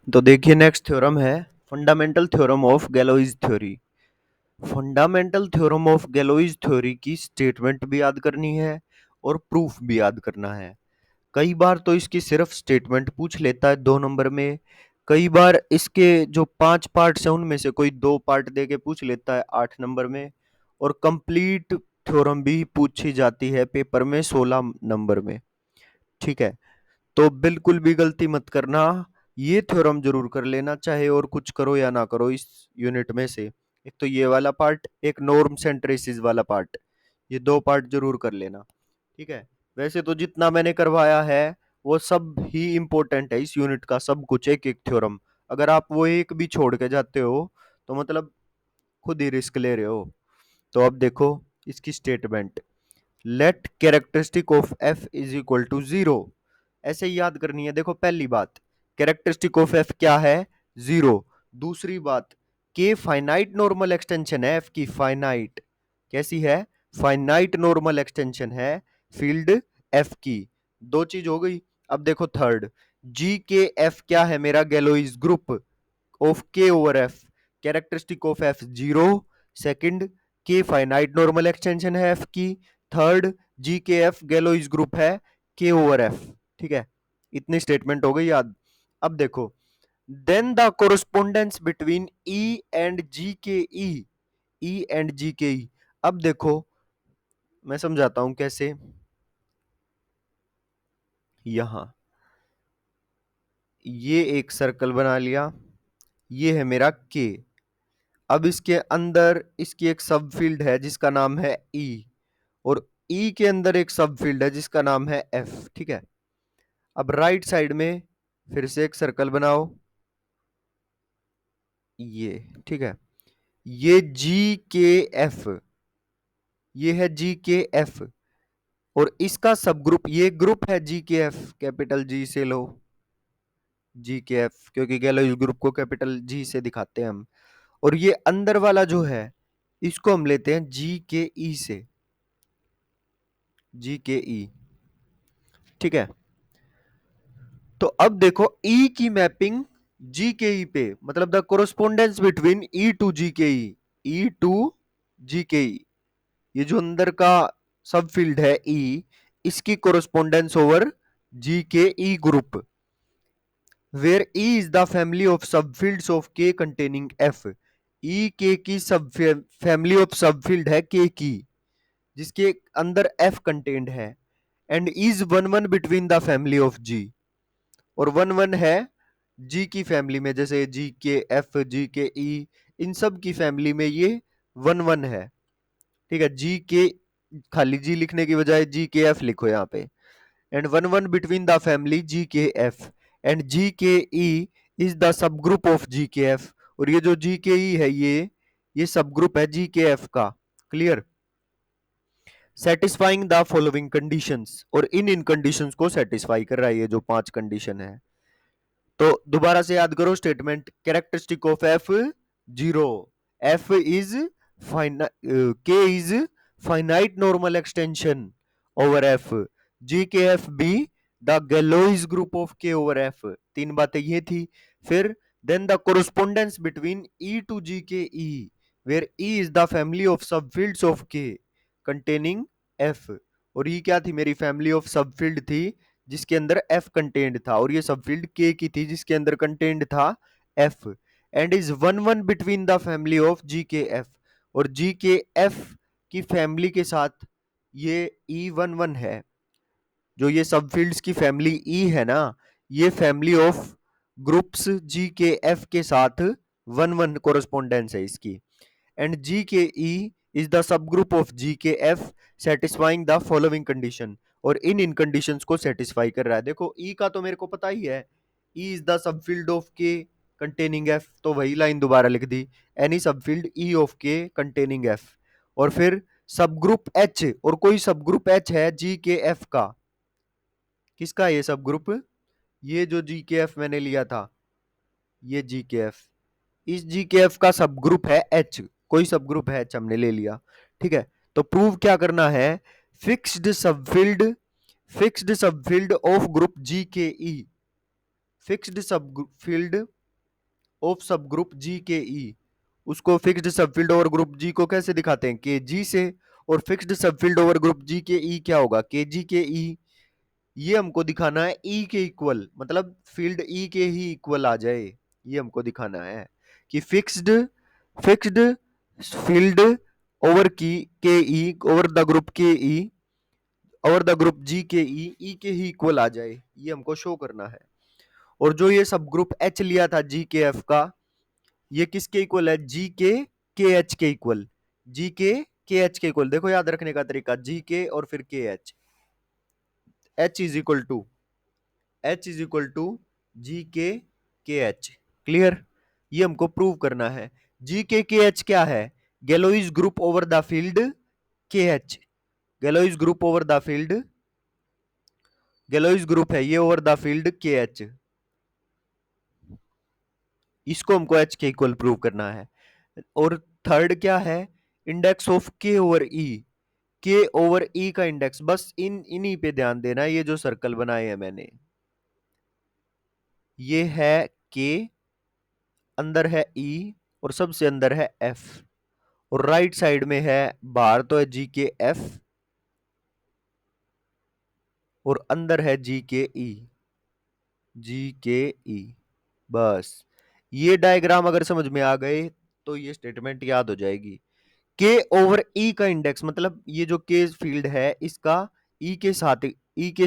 तो देखिए next theorem है fundamental theorem of Galois theory. Fundamental theorem of Galois theory की स्टेटमेंट भी याद करनी है और प्रूफ भी याद करना है। कई बार तो इसकी सिर्फ स्टेटमेंट पूछ लेता है 2 नंबर में, कई बार इसके जो 5 पार्ट्स हैं उनमें से कोई 2 पार्ट दे के पूछ लेता है 8 नंबर में, और कंप्लीट थ्योरम भी पूछी जाती है पेपर में 16 नंबर में। ठीक है, तो बिल्कुल भी गलती मत करना, ये थ्योरम जरूर कर लेना चाहे और कुछ करो या ना करो इस यूनिट में से। एक तो ये वाला पार्ट, एक नॉर्म सेंट्रेसिस वाला पार्ट, ये 2 पार्ट जरूर कर लेना। ठीक है, वैसे तो जितना मैंने करवाया है वो सब ही इम्पोर्टेंट है इस यूनिट का, सब कुछ एक एक थ्योरम। अगर आप वो एक भी छोड़ के जाते हो तो मतलब खुद ही रिस्क ले रहे हो। तो अब देखो इसकी statement, let characteristic of F is equal to zero. ऐसे ही याद करनी है। देखो पहली बात, कैरेक्टरिस्टिक ऑफ एफ क्या है? जीरो। दूसरी बात, के फाइनाइट नॉर्मल एक्सटेंशन है एफ की, फाइनाइट कैसी है? फाइनाइट नॉर्मल एक्सटेंशन है फील्ड एफ की। दो चीज हो गई। अब देखो थर्ड, जी के एफ क्या है? मेरा गैलोइज group of K over F, characteristic of F zero. Second, के फाइनाइट नॉर्मल एक्सटेंशन है एफ की। थर्ड, जी के एफ गैलोइज ग्रुप है के ओवर एफ। ठीक है, इतनी स्टेटमेंट हो गई याद। अब देखो, then the correspondence between E and G K E, E and G K E. अब देखो मैं समझाता हूं कैसे। यहां ये एक सर्कल बना लिया, ये है मेरा के। अब इसके अंदर इसकी एक सब फील्ड है जिसका नाम है ई, और ई के अंदर एक सब फील्ड है जिसका नाम है एफ। ठीक है, अब राइट साइड में फिर से एक सर्कल बनाओ, ये। ठीक है, ये जी के एफ, ये है जी के एफ, और इसका सब ग्रुप, ये ग्रुप है जी के एफ, कैपिटल जी से लो, जी के एफ, क्योंकि गैलोइज ग्रुप को कैपिटल जी से दिखाते हैं हम। और ये अंदर वाला जो है इसको हम लेते हैं जी के ई से, जी के ई। ठीक है, तो अब देखो ई की मैपिंग जी के ई पे, मतलब the correspondence between E to G K E to G K ई, ये जो अंदर का सब फील्ड है ई, इसकी correspondence over G K E group, where E is the family of subfields of K containing F. E K की सब family of subfield है के की, जिसके अंदर एफ कंटेन्ड है, and is one one between the family of G, और one one है जी की फैमिली में, जैसे जी K F, G K E, इन सब की फैमिली में ये वन वन है। ठीक है, जी के खाली जी लिखने की बजाय जी के एफ लिखो यहाँ पे, and one one between the family G K F, and G K E is the सब group of G K F, और ये जो जी के ई है ये सब ग्रुप है जी के एफ का। Clear? Satisfying the following conditions, और इन इन कंडीशंस को सेटिस्फाई कर रहा है ये जो 5 कंडीशन है। तो दोबारा से याद करो statement, characteristic of F zero, F is K is finite normal extension over F, G K F be the Galois group of K over F. 3 बातें ये थी। फिर then the correspondence between E to G K E, where E is the family of subfields of K containing F, और ये क्या थी? मेरी family of subfield थी जिसके अंदर एफ कंटेंड था, और ये सबफील्ड के की थी जिसके अंदर कंटेंड था F, and is one one between the family of G K F, और जी के एफ की फैमिली के साथ ये ई वन वन है। जो ये सबफील्ड्स की फैमिली ई है ना, ये family of groups ji K F के साथ वन वन कोरस्पोंडेंस है इसकी, and G K E is the सब group of G K F satisfying the following condition, और इन इन कंडीशंस को सेटिस्फाई कर रहा है। देखो ई का तो मेरे को पता ही है, E is the subfield of K containing F, तो वही लाइन दोबारा लिख दी, any subfield E of K containing F. और फिर सब ग्रुप एच, और कोई सब ग्रुप एच है जी के एफ का। किसका ये सब ग्रुप? ये जो जी के एफ मैंने लिया था, ये जी के एफ, इस जी के एफ का सब ग्रुप है एच, कोई सब ग्रुप है एच हमने ले लिया। ठीक है, तो प्रूव क्या करना है? Fixed subfield, fixed subfield of group G K E, fixed subfield of सब ग्रुप जी के ई। उसको फिक्स्ड सबफील्ड ओवर ग्रुप जी को कैसे दिखाते हैं, के जी से। और fixed subfield over group G K ई क्या होगा, के जी के ई। ये हमको दिखाना है ई के इक्वल, मतलब फील्ड ई के ही इक्वल आ जाए, ये हमको दिखाना है कि फिक्स्ड फिक्स्ड फील्ड ओवर की के ई ओवर द ग्रुप के ई over the group G K E के ही इक्वल आ जाए, ये हमको शो करना है। और जो ये सब ग्रुप एच लिया था जी के एफ का, ये किसके इक्वल है, के एच के इक्वल। जी के एच के इक्वल, देखो याद रखने का तरीका, जी के और फिर K H. H is equal to H is equal to G K H. Clear, ये हमको प्रूव करना है। जी के एच क्या है, Galois group over the field K H. Galois group over the field, Galois group है ये over the field K H. इसको हमको एच के इक्वल प्रूव करना है। और थर्ड क्या है, इंडेक्स ऑफ के ओवर ई। के ओवर ई का इंडेक्स, बस इन्हीं पे ध्यान देना है, ये जो सर्कल बनाए हैं मैंने, ये है के, अंदर है ई, और सबसे अंदर है एफ, और राइट साइड में है बाहर तो है जी के एफ, और अंदर है जी के ई। जी के ई, बस ये डायग्राम अगर समझ में आ गए तो ये स्टेटमेंट याद हो जाएगी। के ओवर ई का इंडेक्स, मतलब ये जो के फील्ड है इसका ई के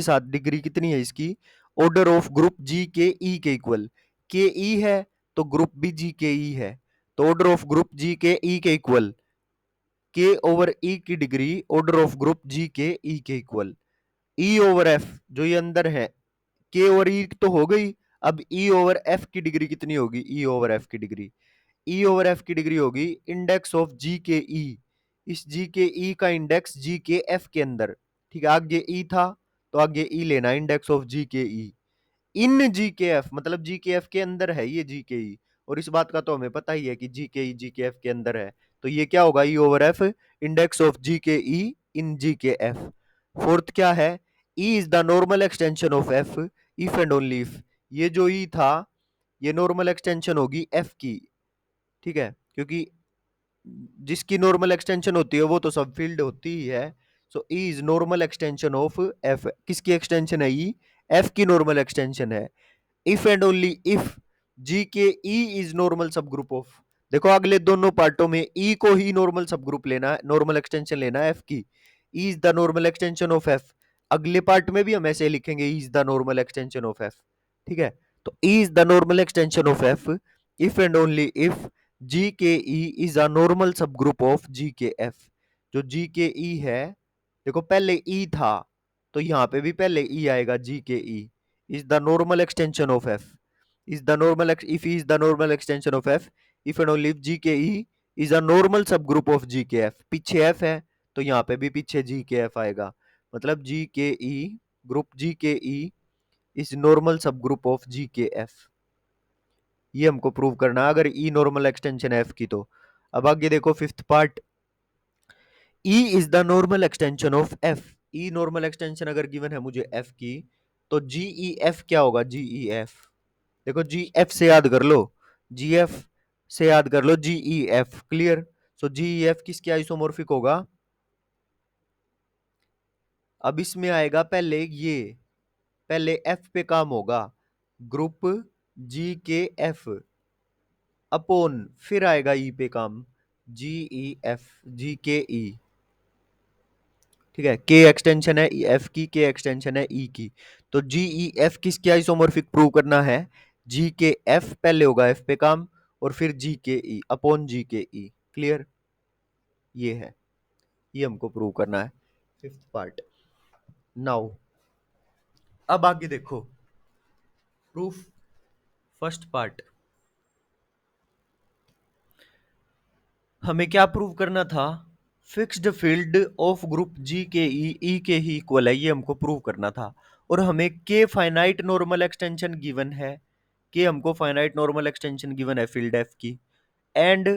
साथ डिग्री कितनी है इसकी, order of group G K E के इक्वल। के ई है तो ग्रुप भी जी के ई है, तो order of group G K E के इक्वल के ओवर ई की degree order of group G K E के इक्वल। ई ओवर एफ जो ये अंदर है, के ओवर ई तो हो गई, अब ई ओवर एफ की डिग्री कितनी होगी, ई ओवर एफ की डिग्री, ई ओवर एफ की डिग्री होगी इंडेक्स ऑफ जी के ई। इस जी के ई का इंडेक्स जी के एफ के अंदर, ठीक है, आगे ई था तो आगे ई लेना, index of G K E in G K F, मतलब जी के एफ के अंदर है ये जी के ई। और इस बात का तो हमें पता ही है कि जी के एफ के अंदर है, तो ये क्या होगा, E over F index of G K E in G K F. Fourth क्या है, E is the normal extension of F if and only if. ये जो ई था ये नॉर्मल एक्सटेंशन होगी एफ की, ठीक है, क्योंकि जिसकी नॉर्मल एक्सटेंशन होती है वो तो सब फील्ड होती ही है। So E is normal extension of F, किसकी एक्सटेंशन है, ई एफ की नॉर्मल एक्सटेंशन है। If and only if G K E is normal सब ग्रुप ऑफ, देखो अगले दोनों पार्टों में ई को ही नॉर्मल सब ग्रुप लेना है, नॉर्मल एक्सटेंशन लेना है एफ की। E is the normal extension of F, अगले पार्ट में भी हम ऐसे लिखेंगे, E is the normal extension of F, ठीक है। तो E is the normal extension of F if and only if G K E is a normal सब group of G K F. जो जी के ई है, देखो पहले ई था तो यहाँ पे भी पहले ई आएगा, जी K E is the normal extension of f, is the normal if e is the normal extension of f if and only if gke is a normal subgroup of gkf। पीछे f है तो यहाँ पे भी पीछे gkf आएगा, मतलब gke group gke is normal subgroup of gkf। ये हमको प्रूव करना है अगर e नॉर्मल एक्सटेंशन है f की तो। अब आगे देखो fifth part, E is the normal extension of F। E normal extension अगर गिवन है मुझे F की, तो GEF क्या होगा, GEF, देखो GF से याद कर लो, GF से याद कर लो GEF। क्लियर, सो GEF किसके आइसोमॉर्फिक होगा, अब इसमें आएगा पहले ये, पहले F पे काम होगा, group G K F upon, फिर आएगा E पे काम, GEF जी के ई, ठीक है, के एक्सटेंशन है एफ की, के एक्सटेंशन है ई की। तो जी ई एफ किसके आइसोमॉर्फिक प्रूव करना है, जी के एफ पहले होगा एफ पे काम, और फिर जी के ई अपॉन जी के ई। क्लियर, ये है, ये हमको प्रूव करना है फिफ्थ पार्ट। नाउ अब आगे देखो प्रूफ फर्स्ट पार्ट, हमें क्या प्रूव करना था, fixed field of group G K E के ही इक्वल है, ये हमको प्रूव करना था। और हमें के फाइनाइट नॉर्मल एक्सटेंशन गिवन है, कि हमको फाइनाइट नॉर्मल एक्सटेंशन गिवन है फील्ड एफ की, and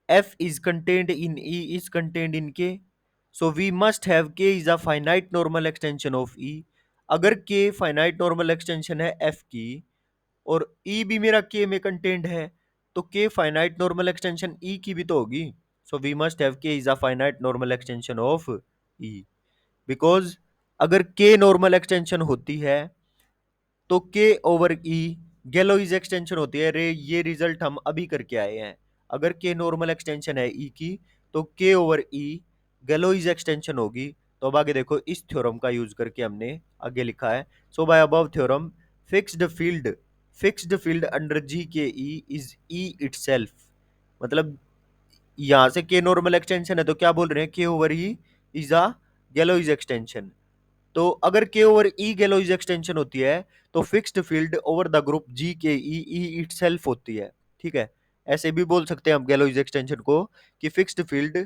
F is contained in E is contained in K, so we must have K is a finite normal extension of E. अगर K finite normal extension है F की और ई भी मेरा के में कंटेन्ड है, तो के फाइनाइट नॉर्मल एक्सटेंशन ई की भी तो होगी। सो we must have K is a finite normal extension of E, because अगर के नॉर्मल एक्सटेंशन होती है तो के ओवर ई गैलोइज एक्सटेंशन होती है। रे ये रिजल्ट हम अभी करके आए हैं। अगर के नॉर्मल एक्सटेंशन है ई की तो के ओवर ई गैलोइज एक्सटेंशन होगी। तो अब आगे देखो, इस थ्योरम का यूज करके हमने आगे लिखा है, so by above theorem fixed field under G K E is E itself. मतलब यहां से के नॉर्मल एक्सटेंशन है तो क्या बोल रहे हैं, K over E is a Galois extension. तो अगर के ओवर ई गैलोइज एक्सटेंशन होती है तो fixed field over the group G K E itself होती है। ठीक है, ऐसे भी बोल सकते हैं हम गैलोइज एक्सटेंशन को कि fixed field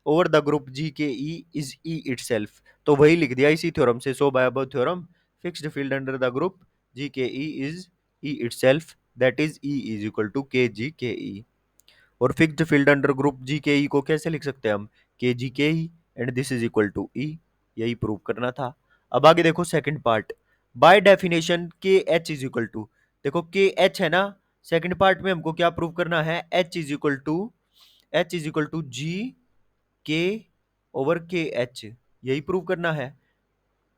over the group G K E is E itself. तो वही लिख दिया इसी थ्योरम से, so by above theorem fixed field under the group G K E is E itself, that is E is equal to K G K E. और fixed field under group G K E को कैसे लिख सकते हैं हम, K G K E and this is equal to E. यही prove करना था। अब आगे देखो second part, by definition K H is equal to, देखो के एच है ना, सेकंड पार्ट में हमको क्या प्रूव करना है, H is equal to G K over के एच, यही प्रूव करना है।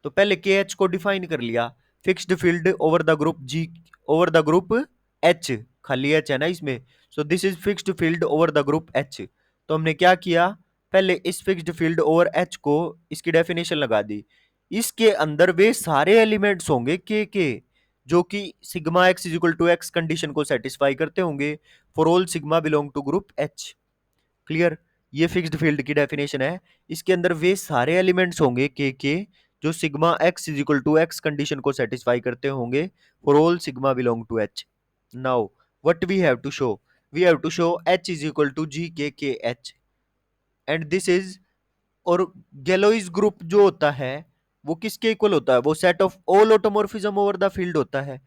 तो पहले के एच को डिफाइन कर लिया, fixed field over the group G over the group H, खाली एच है ना इसमें, so this is fixed field over the group H. तो हमने क्या किया, पहले इस फिक्स्ड फील्ड ओवर एच को इसकी डेफिनेशन लगा दी। इसके अंदर वे सारे एलिमेंट्स होंगे के जो कि sigma X is equal to X condition को सेटिस्फाई करते होंगे for all sigma belong to group H. Clear, ये फिक्स्ड फील्ड की डेफिनेशन है। इसके अंदर वे सारे एलिमेंट्स होंगे के जो sigma X is equal to X condition को सेटिस्फाई करते होंगे for all sigma belong to H. Now what we have to show, we have to show H is equal to G K H and this is, और गैलोइज group जो होता है वो किसके equal होता है, वो set of all automorphism over the field होता है।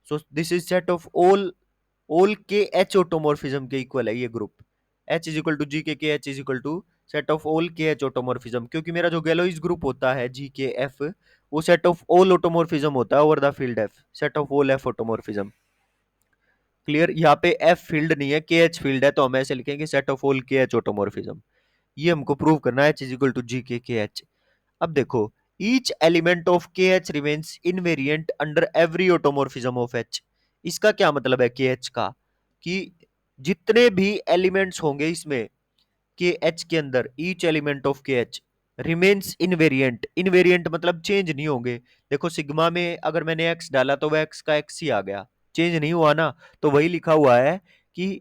So this is set of all K H automorphism के इक्वल है ये group. H is equal to G K H is equal to set of all K H automorphism, क्योंकि मेरा जो गैलोइज group होता है जी के एफ, वो सेट ऑफ ऑल ऑटोमॉर्फिज्म होता है over the field F, set of all F automorphism. Clear, यहाँ पे एफ फील्ड नहीं है, के एच फील्ड है, तो हम ऐसे लिखेंगे set of all K H automorphism. ये हमको प्रूव करना है, H is equal to G K H. अब देखो, ईच एलिमेंट ऑफ के H remains invariant under every automorphism of H. इसका क्या मतलब है के एच का, कि जितने भी एलिमेंट्स होंगे इसमें के एच के अंदर, ईच एलिमेंट ऑफ के एच रिमेन्स इनवेरिएंट, इनवेरिएंट मतलब चेंज नहीं होंगे। देखो सिग्मा में अगर मैंने एक्स डाला तो वह एक्स का एक्स ही आ गया, चेंज नहीं हुआ ना। तो वही लिखा हुआ है कि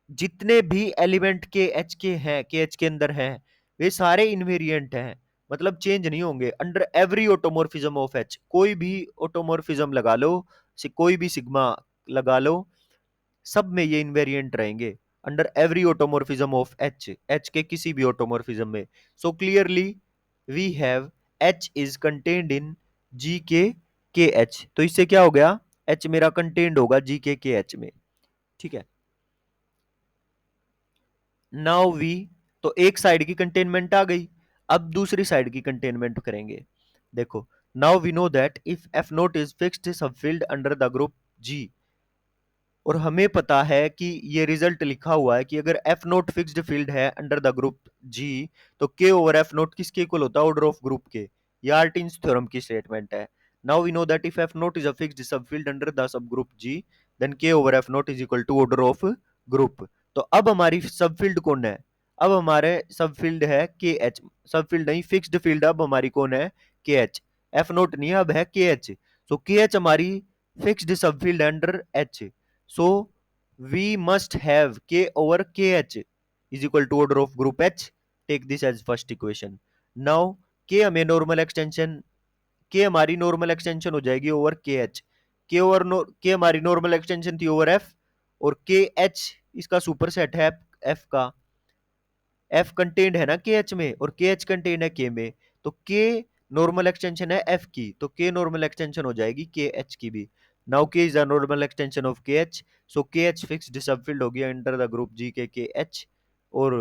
जितने भी एलिमेंट के एच के अंदर हैं वे सारे इनवेरिएंट हैं, मतलब चेंज नहीं होंगे under every automorphism of H. कोई भी ऑटोमॉर्फिज्म लगा लो, कोई भी सिग्मा लगा लो, सब में ये इनवेरिएंट रहेंगे under every automorphism of H, H के किसी भी ऑटोमॉर्फिज्म में। So clearly we have H is contained in G K H. तो इससे क्या हो गया, एच मेरा कंटेन्ड होगा जी के एच में। ठीक है, नाउ वी, तो एक साइड की कंटेनमेंट आ गई, अब दूसरी साइड की कंटेनमेंट करेंगे। देखो, now we know that if F naught is fixed subfield under the group G, और हमें पता है कि ये रिजल्ट लिखा हुआ है कि अगर एफ नोट फिक्स्ड फील्ड है अंडर द ग्रुप जी तो के ओवर एफ नोट किसके इक्वल होता है, ऑर्डर ऑफ ग्रुप के। ये आर्टिन्स थ्योरम की स्टेटमेंट है। Now we know that if F naught is a fixed subfield under the सब group G then K over F naught is equal to order of group. तो अब हमारी subfield कौन है, अब हमारे सबफील्ड है के एच, सबफील्ड नहीं फिक्स्ड फील्ड, अब हमारी कौन है, के एच। एफ नोट नहीं है, अब है के एच। सो के एच हमारी fixed subfield under H. So we must have K over KH is equal to order of group H. Take this as first equation. Now K हमें normal extension, K हमारी normal extension हो जाएगी over KH। K हमारी normal extension थी over F, और KH इसका super set है F का। एफ कंटेन्ड है ना के एच में, और के एच कंटेन्ड है के में, तो के नॉर्मल एक्सटेंशन है एफ की, तो के नॉर्मल एक्सटेंशन हो जाएगी के एच की भी। नाउ के is the normal extension of के एच, सो के एच फिक्स्ड सबफील्ड हो गया under the group G K H. और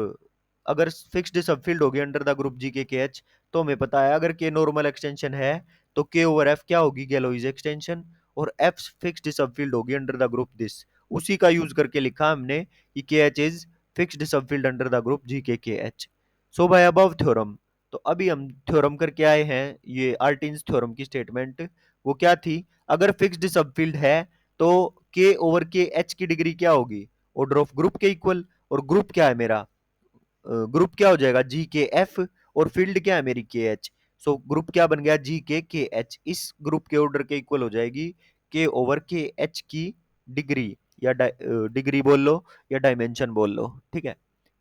अगर फिक्स्ड सबफील्ड हो गया under the group G K H, तो हमें पता है अगर के नॉर्मल एक्सटेंशन है तो के ओवर एफ क्या होगी, गैलोइज एक्सटेंशन, और एफ फिक्स्ड सबफील्ड होगी अंडर द ग्रुप दिस, उसी का यूज करके लिखा हमने कि K H is fixed subfield under the group G K H. So by above theorem, तो अभी हम थ्योरम करके आए हैं, ये आर्टिन्स थ्योरम की स्टेटमेंट। वो क्या थी, अगर फिक्स्ड सबफील्ड है तो के ओवर के एच की डिग्री क्या होगी, ऑर्डर ऑफ ग्रुप के इक्वल। और ग्रुप क्या है मेरा, ग्रुप क्या हो जाएगा जी के एफ, और फील्ड क्या है मेरी के एच। सो ग्रुप क्या बन गया जी के एच, इस ग्रुप के ऑर्डर के इक्वल हो जाएगी के ओवर के एच की डिग्री, या डिग्री बोल लो या डायमेंशन बोल लो, ठीक है।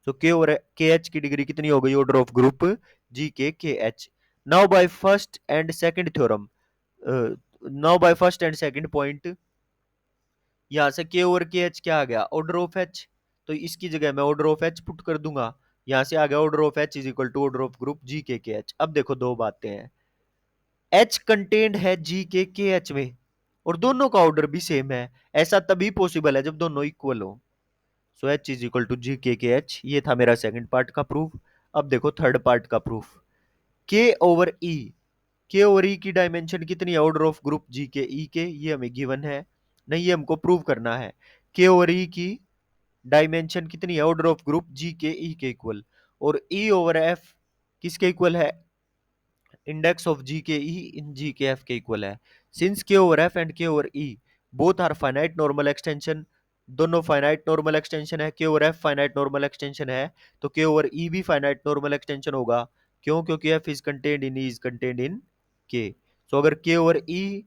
सो के ओवर के एच की डिग्री कितनी हो गई, order of group G K H. Now by first and second theorem, now by first and second point, यहाँ से के ओवर के एच क्या आ गया, ऑर्डर ऑफ एच। तो इसकी जगह मैं ऑर्डर ऑफ एच पुट कर दूंगा, यहाँ से आ गया order of H is equal to order of group G K H. अब देखो दो बातें हैं, एच कंटेंड है जी के एच में, और दोनों का ऑर्डर भी सेम है। ऐसा तभी पॉसिबल है जब दोनों इक्वल हो। So H is equal to G K H, ये था मेरा सेकंड पार्ट का प्रूफ। अब देखो थर्ड पार्ट का प्रूफ, के ओवर ई, के ओवर ई की डायमेंशन कितनी है, order of group G K E के, ये हमें गिवन है, नहीं ये हमको प्रूव करना है। के ओवर ई की डायमेंशन कितनी है, order of group G K E के इक्वल, और ई ओवर एफ किसके इक्वल है, index of G K E in G K F के इक्वल है। Since K over F and K over E both are finite normal extension, दोनों finite normal extension है, K over F finite normal extension है, तो K over ई भी finite normal extension होगा। क्यों, क्योंकि F is contained in E is contained in K. सो अगर के ओवर ई,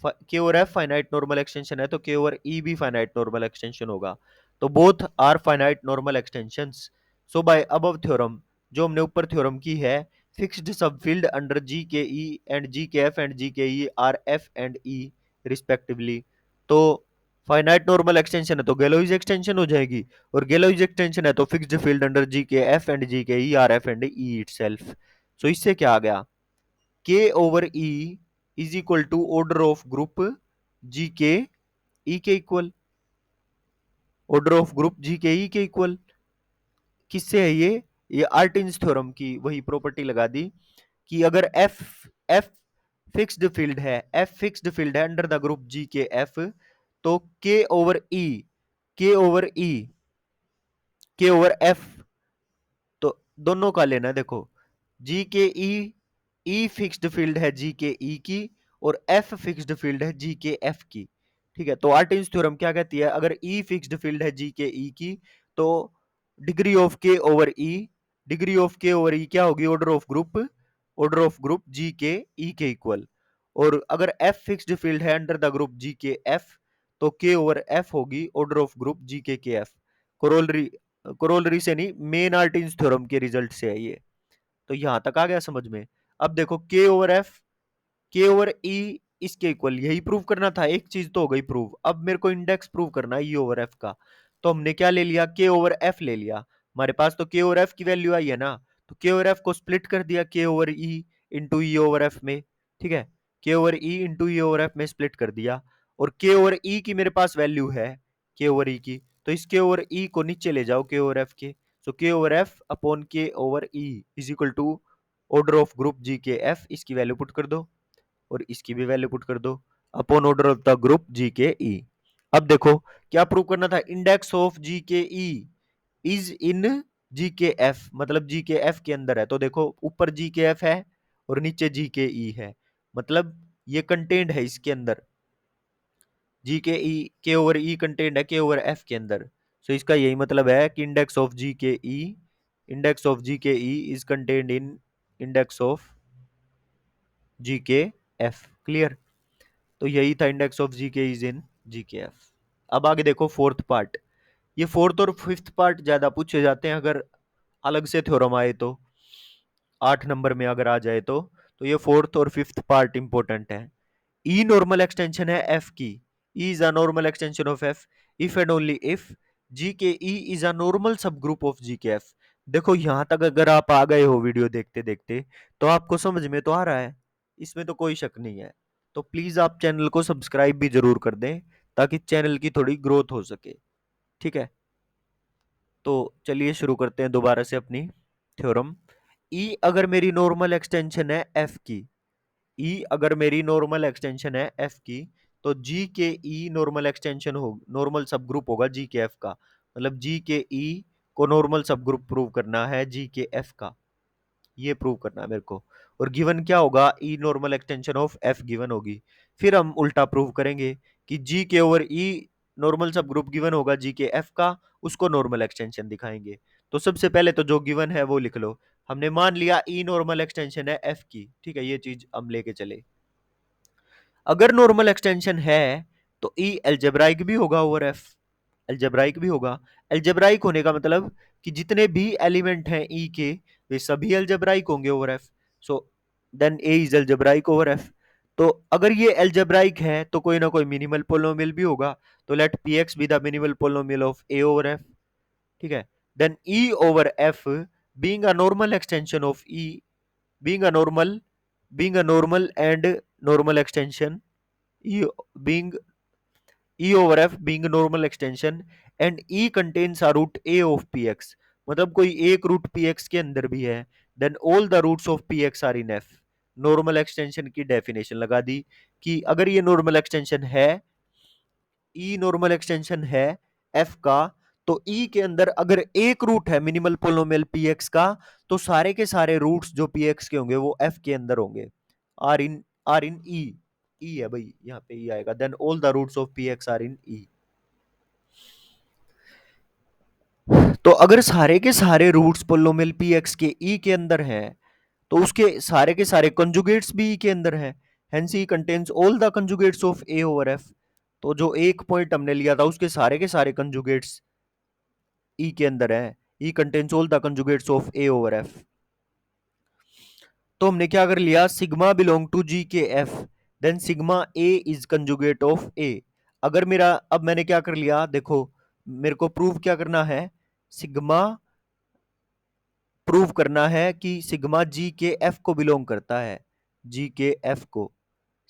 के over F finite normal extension है तो के ओवर ई भी फाइनाइट नॉर्मल एक्सटेंशन होगा। तो both are finite normal extensions. So by above theorem, जो हमने ऊपर थ्योरम की है, fixed subfield under GKE and GKF and GKE are F and E respectively। तो फाइनाइट नॉर्मल एक्सटेंशन है तो गैलोइज एक्सटेंशन हो जाएगी, और गैलोइज एक्सटेंशन है तो fixed field under GKF and GKE are F and E itself. So इससे क्या आ गया, K over E is equal to order of group G K E के equal, order of group G K E के equal. किससे है ये Artin's theorem की वही प्रॉपर्टी लगा दी कि अगर एफ, एफ फिक्स्ड फील्ड है, एफ फिक्स्ड फील्ड है under the group G K F, तो के ओवर ई, के ओवर ई, के ओवर एफ, तो दोनों का लेना है। देखो जी के ई, ई फिक्स्ड फील्ड है जी के ई की, और एफ फिक्स्ड फील्ड है जी के एफ की, ठीक है। तो आर्टिन्स थ्योरम क्या कहती है, अगर ई फिक्स्ड फील्ड है जी के ई की, तो degree of K over E, degree of K over E क्या होगी, order of group, order of group G K E के इक्वल। और अगर एफ फिक्स्ड फील्ड है under the group G K F, तो K over F होगी order of group G K F. Corollary, corollary से नहीं, मेन आर्टिन्स थ्योरम के result से है ये। तो यहां तक आ गया समझ में। अब देखो के ओवर एफ, के ओवर ई इसके इक्वल, यही प्रूव करना था, एक चीज तो हो गई प्रूव। अब मेरे को इंडेक्स प्रूव करना है ई ओवर एफ का। तो हमने क्या ले लिया, के ओवर एफ ले लिया, हमारे पास तो के ओवर एफ की वैल्यू आई है ना, तो के ओवर एफ को स्प्लिट कर दिया के ओवर ई इंटू ई ओवर एफ में, ठीक है। के ओवर ई इंटू ई ओवर एफ में स्प्लिट कर दिया, और के ओवर ई की मेरे पास वैल्यू है, के ओवर ई की, तो इस के ओवर ई को नीचे ले जाओ के ओवर एफ के। So K over F upon K over E is equal to order of group G K F, इसकी वैल्यू पुट कर दो, और इसकी भी वैल्यू पुट कर दो, upon order of the group G K E. अब देखो क्या प्रूव करना था, index of G K E is in G K F, मतलब जी के एफ के अंदर है। तो देखो ऊपर जी के एफ है और नीचे जी के ई है, मतलब ये कंटेंट है इसके अंदर, जी के ई, के ओवर ई कंटेंट है के ओवर एफ के अंदर। सो इसका यही मतलब है कि index of G K E, index of G K E is contained in index of G K F. Clear. तो यही था इंडेक्स ऑफ जी के is in G K F. अब आगे देखो फोर्थ पार्ट, ये फोर्थ और फिफ्थ पार्ट ज्यादा पूछे जाते हैं, अगर अलग से थ्योरम आए तो, 8 नंबर में अगर आ जाए तो ये फोर्थ और फिफ्थ पार्ट इंपॉर्टेंट है। ई नॉर्मल एक्सटेंशन है एफ की, E is a normal extension of F if and only if G K E is a normal सब group of G K F. देखो यहां तक अगर आप आ गए हो वीडियो देखते देखते, तो आपको समझ में तो आ रहा है, इसमें तो कोई शक नहीं है। तो प्लीज आप चैनल को सब्सक्राइब भी जरूर कर दें, ताकि चैनल की थोड़ी ग्रोथ हो सके, ठीक है। तो चलिए शुरू करते हैं दोबारा से अपनी थ्योरम। ई अगर मेरी नॉर्मल एक्सटेंशन है एफ की, ई अगर मेरी नॉर्मल एक्सटेंशन है एफ की, तो जी के ई नॉर्मल एक्सटेंशन हो, नॉर्मल सब ग्रुप होगा जी के एफ का, मतलब जी के ई को नॉर्मल सब ग्रुप प्रूव करना है जी के एफ का, ये प्रूव करना है मेरे को। और गिवन क्या होगा, E normal extension of F given होगी। फिर हम उल्टा प्रूव करेंगे कि G K over E normal सब ग्रुप गिवन होगा जी के एफ का, उसको नॉर्मल एक्सटेंशन दिखाएंगे। तो सबसे पहले तो जो गिवन है वो लिख लो। हमने मान लिया ई नॉर्मल एक्सटेंशन है एफ की, ठीक है, ये चीज हम लेके चले। अगर नॉर्मल एक्सटेंशन है तो ई एल्जेब्राइक भी होगा ओवर एफ, एल्जेब्राइक भी होगा। एल्जेब्राइक होने का मतलब कि जितने भी एलिमेंट हैं ई के वे सभी एल्जेब्राइक होंगे over F. So then A is algebraic over F. तो अगर ये एल्जेब्राइक है तो कोई ना कोई मिनिमल पोलिनोमियल भी होगा, तो let P X be the minimal polynomial of A over F, ठीक है। Then E over F being a normal extension of E, being a normal, being a normal and normal extension, E being E over F being a normal extension and E contains a root A of Px, मतलब कोई एक root Px के अंदर भी है, then all the roots of Px are in F। Normal extension की definition लगा दी कि अगर ये नॉर्मल एक्सटेंशन है, E नॉर्मल एक्सटेंशन है F का, तो E के अंदर अगर एक रूट है मिनिमल पोलिनोमियल Px का, तो सारे के सारे रूट्स जो Px के होंगे वो F के अंदर होंगे। आर इन E, ई है भाई, यहाँ पे ई आएगा। Then all the roots of P X are in E. तो अगर सारे के सारे रूट्स पोलिनोमियल पी एक्स के ई के अंदर हैं, तो उसके सारे के सारे कंजुगेट्स भी ई के अंदर हैं। Hence E contains all the conjugates of A over F. तो जो एक पॉइंट हमने लिया था उसके सारे के सारे कंजुगेट्स ई के अंदर हैं। E contains all the conjugates of A over F. तो हमने क्या कर लिया, sigma belong to G K F, then sigma A is conjugate of A. अगर मेरा, अब मैंने क्या कर लिया देखो, मेरे को प्रूव क्या करना है, सिग्मा प्रूव करना है कि सिग्मा जी के एफ को बिलोंग करता है, जी के एफ को।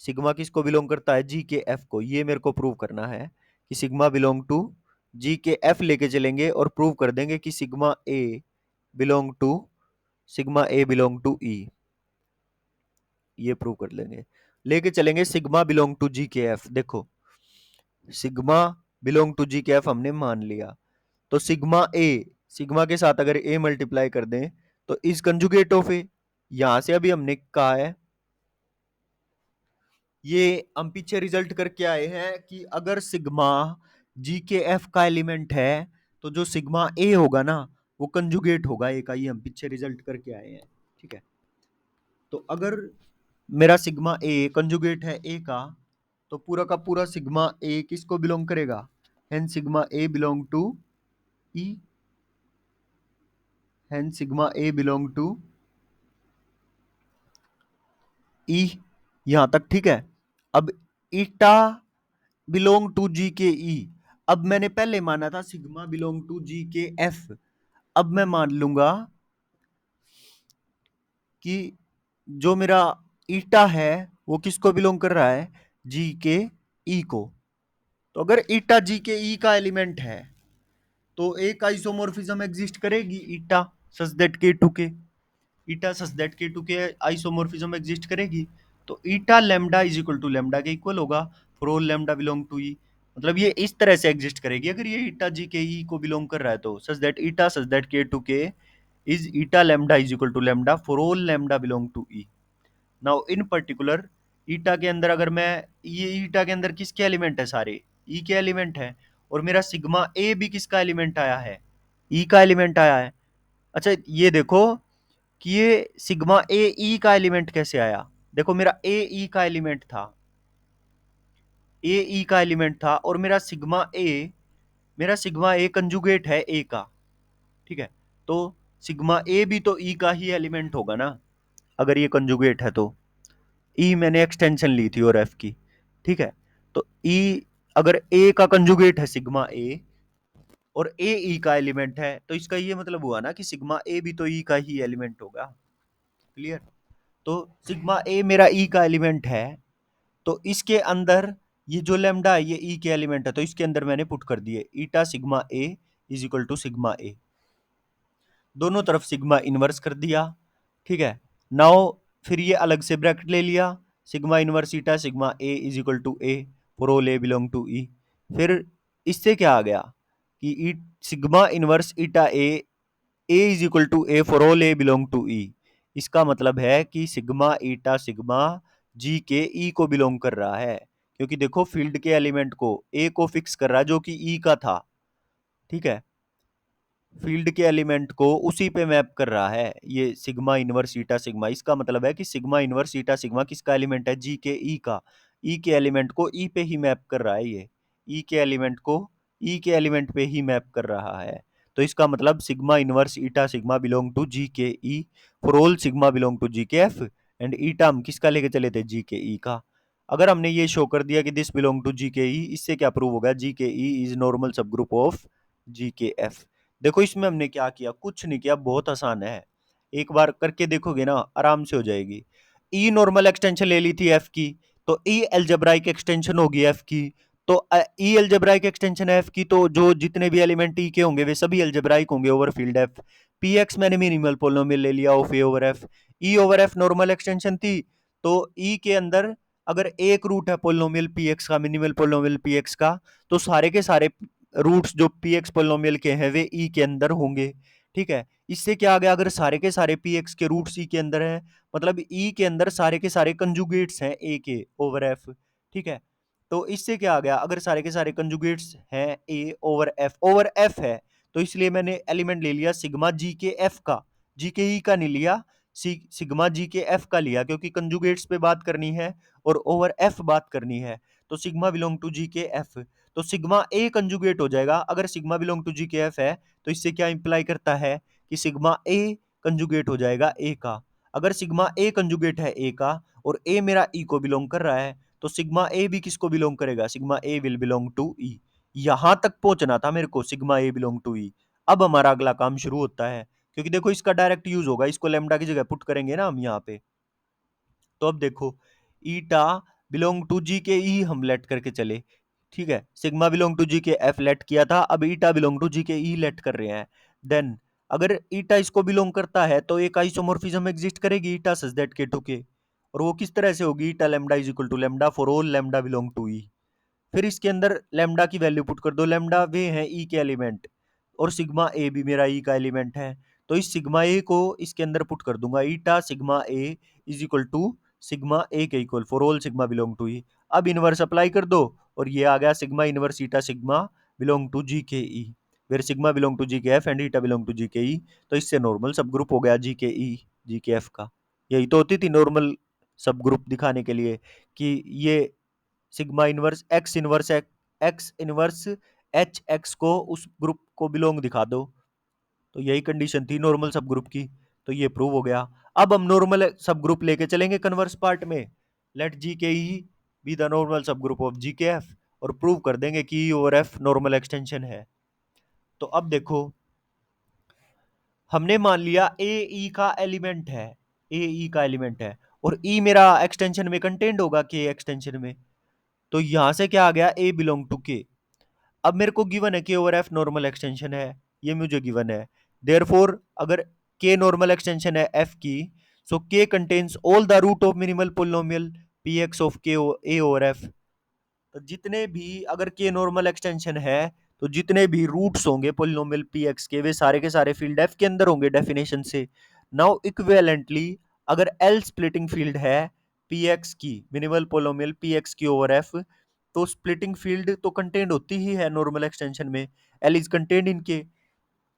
सिग्मा किसको बिलोंग करता है, जी के एफ को। ये मेरे को प्रूव करना है कि sigma belong to G K F, लेके चलेंगे और प्रूव कर देंगे कि sigma A belong to, sigma A belong to E, ये प्रूव कर लेंगे। लेके चलेंगे sigma belong to G K F. देखो sigma belong to G K F हमने मान लिया, तो सिग्मा ए, सिग्मा के साथ अगर ए मल्टीप्लाई कर दें तो इज कंजुगेट ऑफ ए। यहां से अभी हमने कहा है, ये हम पीछे रिजल्ट करके आए हैं कि अगर सिग्मा जी के एफ का एलिमेंट है तो जो सिग्मा ए होगा ना वो कंजुगेट होगा ए का, ये हम पीछे रिजल्ट करके आए हैं, ठीक है। तो अगर मेरा सिग्मा ए कंजुगेट है ए का, तो पूरा का पूरा सिग्मा ए किसको बिलोंग करेगा, हेन सिग्मा ए बिलोंग टू ई, हेन sigma A belong to E, यहां तक ठीक है। अब ईटा belong to G K E, अब मैंने पहले माना था sigma belong to G K F, अब मैं मान लूंगा कि जो मेरा ईटा है वो किसको बिलोंग कर रहा है, जी के ई को। तो अगर ईटा जी के ई का एलिमेंट है तो एक आइसोमोर्फिज्म एग्जिस्ट करेगी, ईटा such that K to K, eta such that K to K isomorphism exist करेगी। तो eta lambda is equal to lambda के इक्वल होगा for all lambda belong to E. मतलब ये इस तरह से एग्जिस्ट करेगी अगर ये ईटा जी के ई को बिलोंग कर रहा है, तो such that eta such that K to K is eta lambda is equal to lambda for all lambda belong to E. Now in particular eta के अंदर अगर मैं, ये ईटा के अंदर किसके एलिमेंट है, सारे ई के एलिमेंट है, और मेरा सिग्मा ए भी किसका एलिमेंट आया है, ई का एलिमेंट आया है। अच्छा ये देखो कि ये सिग्मा ए ई का एलिमेंट कैसे आया। देखो मेरा ए ई का एलिमेंट था, ए ई का एलिमेंट था, और मेरा सिग्मा ए कंजुगेट है ए का, ठीक है। तो सिग्मा ए भी तो ई का ही एलिमेंट होगा ना, अगर ये कंजुगेट है तो। ई मैंने एक्सटेंशन ली थी और एफ की, ठीक है। तो ई अगर ए का कंजुगेट है सिग्मा ए और ए ई का एलिमेंट है, तो इसका ये मतलब हुआ ना कि सिग्मा ए भी तो ई का ही एलिमेंट होगा। क्लियर। तो सिग्मा ए मेरा ई का एलिमेंट है, तो इसके अंदर ये जो लेमडा है ये ई के एलिमेंट है, तो इसके अंदर मैंने पुट कर दिए eta sigma A is equal to sigma A, दोनों तरफ सिग्मा इनवर्स कर दिया, ठीक है। नाउ फिर ये अलग से ब्रैकेट ले लिया, sigma inverse eta sigma A is equal to A, for all A belong to E. फिर इससे क्या आ गया कि E sigma inverse eta A is equal to A for all A belong to E. इसका मतलब है कि सिग्मा ईटा सिग्मा जी के ई को बिलोंग कर रहा है, क्योंकि देखो फील्ड के एलिमेंट को ए को फिक्स कर रहा है जो कि ई का था, ठीक है, फील्ड के एलिमेंट को उसी पे मैप कर रहा है ये सिग्मा इनवर्स ईटा सिग्मा। इसका मतलब है कि सिग्मा इनवर्स ईटा सिग्मा किसका एलिमेंट है, जी के ई का। ई के एलिमेंट को ई पे ही मैप कर रहा है ये, ई के एलिमेंट को ई के एलिमेंट पे ही मैप कर रहा है। तो इसका मतलब sigma inverse eta sigma belong to G K E for all sigma belong to G K F, and ईटा हम किसका लेके चले थे, जी के ई का। अगर हमने ये शो कर दिया कि this belong to G K ई, इससे क्या प्रूव होगा, G K E is normal सब group of G K F. देखो इसमें हमने क्या किया, कुछ नहीं किया, बहुत आसान है, एक बार करके देखोगे ना आराम से हो जाएगी। ई नॉर्मल एक्सटेंशन ले ली थी एफ की, तो ई एल्जेब्राइक एक्सटेंशन होगी एफ की। तो ई एल्जेब्राइक एक्सटेंशन एफ की, तो जो जितने भी एलिमेंट ई के होंगे वे सभी एल्जेब्राइक होंगे over field F. P x मैंने मिनिमल पोलिनोमियल ले लिया of A over F. E over F normal extension थी, तो ई के अंदर अगर एक रूट है पोलिनोमियल पी एक्स का, मिनिमल पोलिनोमियल पी एक्स का, तो सारे के सारे रूट्स जो पी एक्स पोलिनोमियल के हैं वे ई के अंदर होंगे, ठीक है। इससे क्या आ गया, अगर सारे के सारे पी एक्स के रूट्स ई के अंदर हैं, मतलब ई के अंदर सारे के सारे कंजुगेट्स हैं ए के ओवर एफ, ठीक है। तो इससे क्या आ गया, अगर सारे के सारे कंजुगेट्स हैं ए ओवर एफ है, तो इसलिए मैंने एलिमेंट ले लिया सिग्मा जी के एफ का, जी के ई का नहीं लिया, सिग्मा जी के एफ का लिया, क्योंकि कंजुगेट्स पे बात करनी है और ओवर एफ बात करनी है। तो sigma belong to G K F, तो सिग्मा ए कंजुगेट हो जाएगा। अगर sigma belong to G K F है, तो इससे क्या इंप्लाई करता है कि सिग्मा ए कंजुगेट हो जाएगा ए का। अगर सिग्मा ए कंजुगेट है ए का और ए मेरा ई को बिलोंग कर रहा है, तो सिग्मा ए भी किसको बिलोंग करेगा, sigma A will belong to E. यहां तक पहुंचना था मेरे को, sigma A belong to E. अब हमारा अगला काम शुरू होता है, क्योंकि देखो इसका डायरेक्ट यूज होगा, इसको लेमडा की जगह पुट करेंगे ना हम यहाँ पे। तो अब देखो ईटा बिलोंग टू जी के ई हम लेट करके चले, ठीक है, sigma belong to G K F late किया था, अब ईटा belong to G K E late कर रहे हैं। देन अगर ईटा इसको बिलोंग करता है, तो एक आइसोमॉर्फिज्म एग्जिस्ट करेगी ईटा सच दैट के टू के, और वो किस तरह से होगी, eta lambda is equal to lambda for all lambda belong to E. फिर इसके अंदर लैम्डा की वैल्यू पुट कर दो, लैम्डा वे है ई के एलिमेंट, और सिग्मा ए भी मेरा ई का एलिमेंट है, तो इस सिग्मा ए को इसके अंदर पुट कर दूंगा, eta sigma A is equal to sigma A के equal for all sigma belong to E. अब इनवर्स अप्लाई कर दो, और ये आ गया sigma inverse eta sigma belong to G K E, फिर sigma belong to G K F and eta belong to G K E. तो इससे नॉर्मल सब ग्रुप हो गया जी के ई जी के एफ का। यही तो होती थी नॉर्मल सब ग्रुप दिखाने के लिए, कि ये sigma inverse x inverse H x को उस ग्रुप को बिलोंग दिखा दो। तो यही कंडीशन थी नॉर्मल सब ग्रुप की, तो ये प्रूव हो गया। अब हम नॉर्मल सब ग्रुप लेके चलेंगे कन्वर्स पार्ट में, late ji K E be the normal सब group of G K F, और प्रूव कर देंगे कि ई और एफ नॉर्मल एक्सटेंशन है। तो अब देखो हमने मान लिया ए ई का एलिमेंट है, ए ई का एलिमेंट है, और ई मेरा एक्सटेंशन में कंटेंट होगा के एक्सटेंशन में। तो यहां से क्या आ गया, ए बिलोंग टू के। अब मेरे को गिवन है K over F normal extension है, ये मुझे गिवन है। देयरफॉर अगर के नॉर्मल एक्सटेंशन है एफ की, so K contains all the root of minimal polynomial P X of K A over F. तो जितने भी अगर के नॉर्मल एक्सटेंशन है, तो जितने भी रूट्स होंगे पोलिनोमियल पी एक्स के, वे सारे के सारे फील्ड एफ के अंदर होंगे डेफिनेशन से। नाउ इक्विवेलेंटली अगर एल स्प्लिटिंग फील्ड है पी एक्स की, मिनिमल पोलिनोमियल पी एक्स की ओवर एफ, तो स्प्लिटिंग फील्ड तो कंटेंड होती ही है नॉर्मल एक्सटेंशन में, L is contained in K.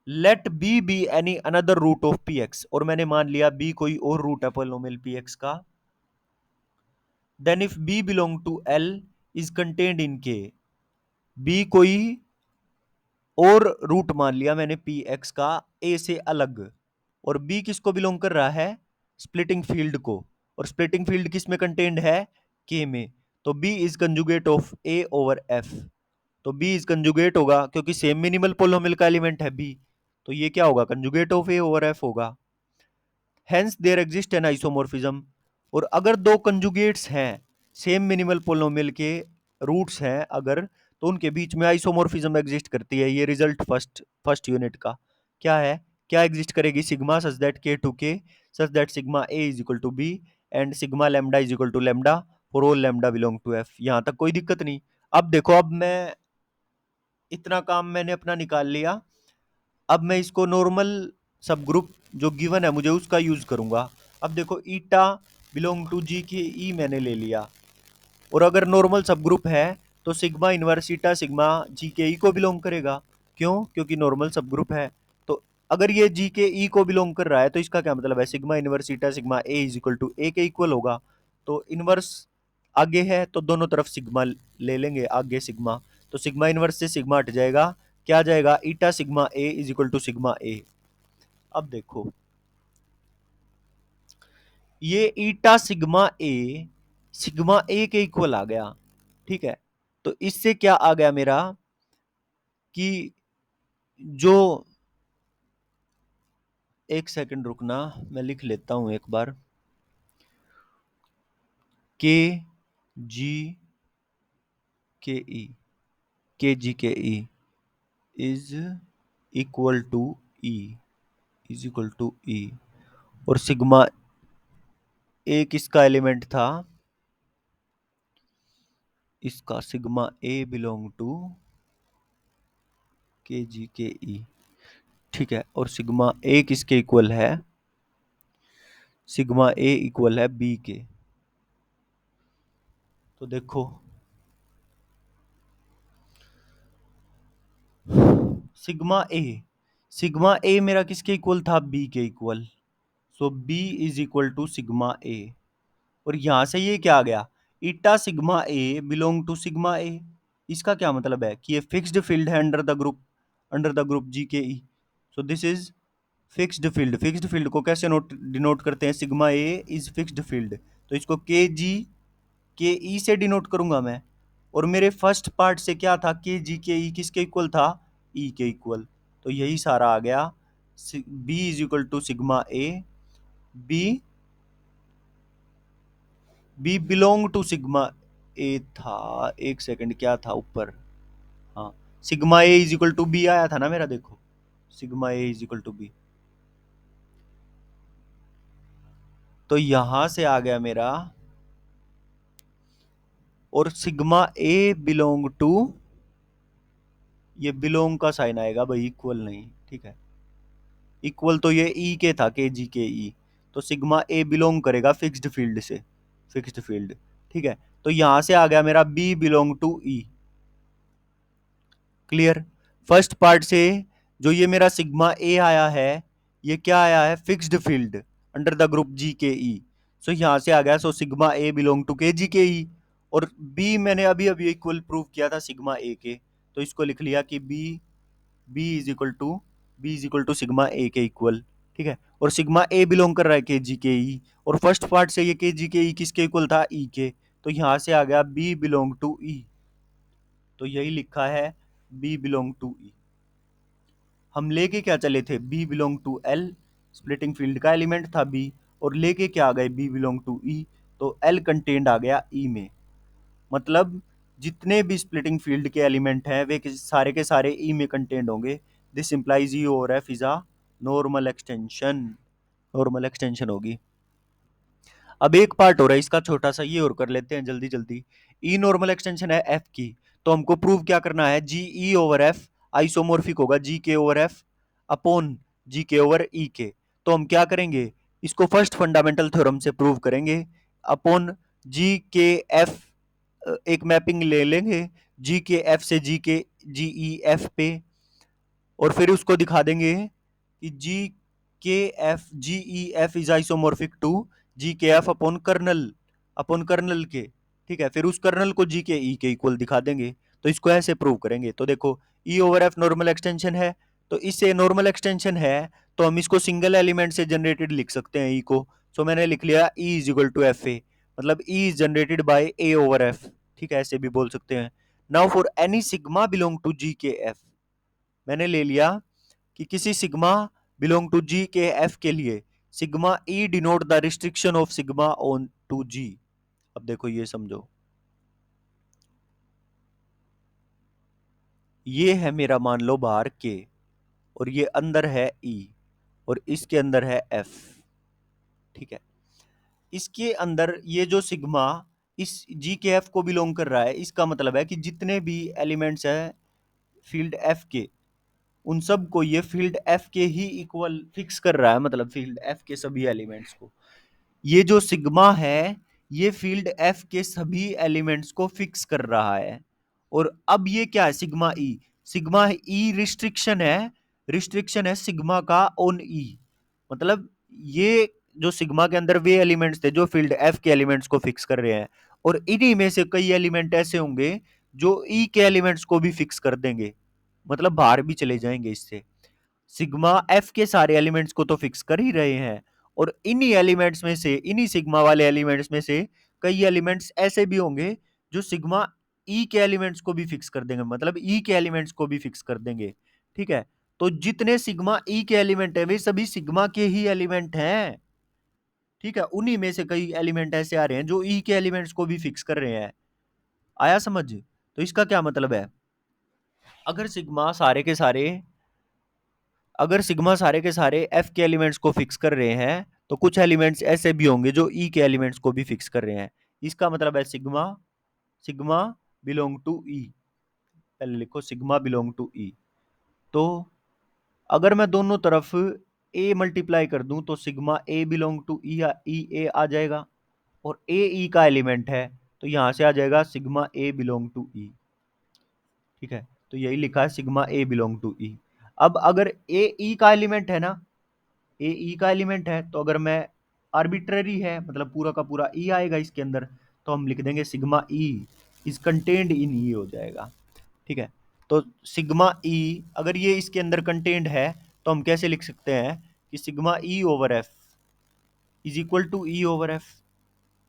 Let B be any another root of P X, और मैंने मान लिया बी कोई और रूट है पोलिनोमियल पी एक्स का। Then if B belong to L is contained in K, B कोई और रूट मान लिया मैंने पी एक्स का ए से अलग, और बी किसको बिलोंग कर रहा है, स्प्लिटिंग फील्ड को, और स्प्लिटिंग फील्ड किस में कंटेंड है, के में। तो B is conjugate of A over F, तो बी इज कंजुगेट होगा क्योंकि सेम मिनिमल पोलिनोमियल का एलिमेंट है बी, तो ये क्या होगा, conjugate of A over F होगा। Hence there exist an isomorphism, और अगर दो कंजुगेट्स हैं सेम मिनिमल पोलिनोमियल के रूट्स हैं अगर, तो उनके बीच में आइसोमॉर्फिज्म एग्जिस्ट करती है। ये रिजल्ट फर्स्ट यूनिट का क्या है, क्या एग्जिस्ट करेगी, sigma such that K to K such that sigma A is equal to B and sigma lambda is equal to lambda for all lambda belong to F. यहां तक कोई दिक्कत नहीं। अब देखो, अब मैं इतना काम मैंने अपना निकाल लिया। अब मैं इसको नॉर्मल सब ग्रुप जो गिवन है मुझे उसका यूज करूंगा। अब देखो, ईटा बिलोंग टू जी के ई मैंने ले लिया, और अगर नॉर्मल सब ग्रुप है तो सिग्मा इनवर्स ईटा सिग्मा जी के ई को बिलोंग करेगा। क्यों? क्योंकि नॉर्मल सब ग्रुप है। तो अगर ये जी के ई को बिलोंग कर रहा है तो इसका क्या मतलब है, sigma inverse eta sigma A is equal to A के इक्वल होगा। तो इनवर्स आगे है तो दोनों तरफ सिग्मा ले लेंगे, आगे सिग्मा, तो सिग्मा इनवर्स से सिग्मा हट जाएगा, क्या जाएगा, eta sigma A is equal to sigma A. अब देखो, ये ईटा सिग्मा ए के इक्वल आ गया। ठीक है, तो इससे क्या आ गया मेरा कि जो, एक सेकंड रुकना, मैं लिख लेता हूं एक बार, के G K E, K G K E is equal to E, is equal to E, और सिग्मा ए किसका एलिमेंट था, इसका sigma A belong to K G K ई। ठीक है, और सिग्मा ए किसके इक्वल है, सिग्मा ए इक्वल है बी के। तो देखो, सिग्मा ए मेरा किसके इक्वल था, बी के equal. So B is equal to sigma A, और यहां से ये क्या आ गया, eta sigma A belong to sigma A. इसका क्या मतलब है कि ये फिक्स्ड फील्ड है under the group G K E. So this is fixed field. Fixed field को कैसे डिनोट करते हैं, sigma A is fixed field, तो इसको के जी के ई से डिनोट करूंगा मैं। और मेरे फर्स्ट पार्ट से क्या था, के जी के ई किसके इक्वल था, ई के इक्वल। तो यही सारा आ गया, B is equal to sigma A, B B belong to sigma A था। एक सेकंड, क्या था ऊपर, हाँ, sigma A is equal to B आया था ना मेरा, देखो, sigma A is equal to B. तो यहां से आ गया मेरा, और सिग्मा ए बिलोंग टू, ये बिलोंग का साइन आएगा भाई, इक्वल नहीं, ठीक है, इक्वल तो ये ई के था, के जी के ई, तो सिग्मा ए बिलोंग करेगा फिक्स्ड फील्ड से, फिक्स्ड फील्ड। ठीक है, तो यहां से आ गया मेरा B belong to E. Clear? First part से जो ये मेरा सिग्मा ए आया है, ये क्या आया है, fixed field under the group G K E. So यहां से आ गया, so sigma A belong to K G K E, और बी मैंने अभी अभी इक्वल प्रूव किया था सिग्मा ए के, तो इसको लिख लिया कि B B is equal to B is equal to sigma A के इक्वल। ठीक है, और सिग्मा ए बिलोंग कर रहा है के जी के ई, और फर्स्ट पार्ट से ये के जी के ई किसके इक्वल था, ई के, तो यहां से आ गया बी बिलोंग टू ई। तो यही लिखा है, बी बिलोंग टू ई। हम लेके क्या चले थे, B belong to L, splitting field का एलिमेंट था बी, और लेके क्या आ गए, बी बिलोंग टू ई, तो एल कंटेंड आ गया ई में। मतलब जितने भी स्प्लिटिंग फील्ड के एलिमेंट हैं वे सारे के सारे ई में कंटेंड होंगे। This implies E over F is a normal extension, normal extension होगी। अब एक पार्ट हो रहा है इसका छोटा सा, ये और कर लेते हैं जल्दी जल्दी। ई नॉर्मल एक्सटेंशन है एफ की, तो हमको प्रूव क्या करना है, G E over F isomorphic होगा G K over F upon जी के ओवर ई के। तो हम क्या करेंगे, इसको फर्स्ट फंडामेंटल थ्योरम से प्रूव करेंगे, अपॉन जी के एफ, एक मैपिंग ले लेंगे जी के एफ से जी ई एफ पे, और फिर उसको दिखा देंगे कि G E F is isomorphic to G K F upon colonel के। ठीक है, फिर उस कर्नल को जी के ई के इक्वल दिखा देंगे। तो इसको ऐसे प्रूव करेंगे। तो देखो, ई ओवर एफ नॉर्मल एक्सटेंशन है, तो इससे नॉर्मल एक्सटेंशन है, तो हम इसको सिंगल एलिमेंट से जनरेटेड लिख सकते हैं ई को। सो मैंने लिख लिया E is equal to F A, मतलब E is generated by A over F. ठीक है, ऐसे भी बोल सकते हैं। Now for any sigma belong to G K F, मैंने ले लिया कि किसी sigma belong to G K F के लिए sigma E denote the restriction of sigma on to G. अब देखो, ये समझो, ये है मेरा, मान लो बाहर के, और ये अंदर है ई, और इसके अंदर है एफ। ठीक है, इसके अंदर ये जो सिग्मा इस जी के एफ को बिलोंग कर रहा है, इसका मतलब है कि जितने भी एलिमेंट्स है फील्ड एफ के, उन सब को ये फील्ड एफ के ही इक्वल फिक्स कर रहा है, मतलब फील्ड एफ के सभी एलिमेंट्स को। ये जो सिग्मा है ये फील्ड एफ के सभी एलिमेंट्स को फिक्स कर रहा है। और अब ये क्या है, सिग्मा ई, सिग्मा ई रिस्ट्रिक्शन है सिग्मा का ऑन ई। मतलब ये जो सिग्मा के अंदर वे एलिमेंट्स थे जो फील्ड एफ के एलिमेंट्स को फिक्स कर रहे हैं, और इन्हीं में से कई एलिमेंट ऐसे होंगे जो ई के एलिमेंट्स को भी फिक्स कर देंगे, मतलब बाहर भी चले जाएंगे इससे। सिग्मा एफ के सारे एलिमेंट्स को तो फिक्स कर ही रहे हैं, और इन्हीं एलिमेंट्स में से, इन्हीं सिग्मा वाले एलिमेंट्स में से कई एलिमेंट्स ऐसे भी होंगे जो सिग्मा ई के एलिमेंट्स को भी फिक्स कर देंगे, मतलब ई के एलिमेंट्स को भी फिक्स कर देंगे। ठीक है, तो जितने सिग्मा ई के एलिमेंट है वे सभी सिग्मा के ही एलिमेंट हैं। ठीक है, उन्हीं में से कई एलिमेंट ऐसे आ रहे हैं जो ई के एलिमेंट्स को भी फिक्स कर रहे हैं। आया समझ? तो इसका क्या मतलब है, अगर सिग्मा सारे के सारे अगर सिग्मा सारे के सारे एफ के एलिमेंट्स को फिक्स कर रहे हैं, तो कुछ एलिमेंट्स ऐसे भी होंगे जो ई के एलिमेंट्स को भी फिक्स कर रहे हैं। इसका मतलब है सिग्मा सिग्मा बिलोंग टू ई। पहले लिखो सिग्मा बिलोंग टू ई। तो अगर मैं दोनों तरफ ए मल्टीप्लाई कर दूं तो सिग्मा ए बिलोंग टू ई, ई ए आ जाएगा, और ए ई का एलिमेंट है तो यहां से आ जाएगा सिग्मा ए बिलोंग टू ई। ठीक है, तो यही लिखा है sigma A belong to E. अब अगर ए ई का एलिमेंट है ना, ए ई का एलिमेंट है, तो अगर मैं आर्बिट्ररी है मतलब पूरा का पूरा ई आएगा इसके अंदर, तो हम लिख देंगे sigma E is contained in E हो जाएगा। ठीक है, तो सिग्मा ई अगर ये इसके अंदर कंटेन्ड है तो हम कैसे लिख सकते हैं कि sigma E over F is equal to E over F,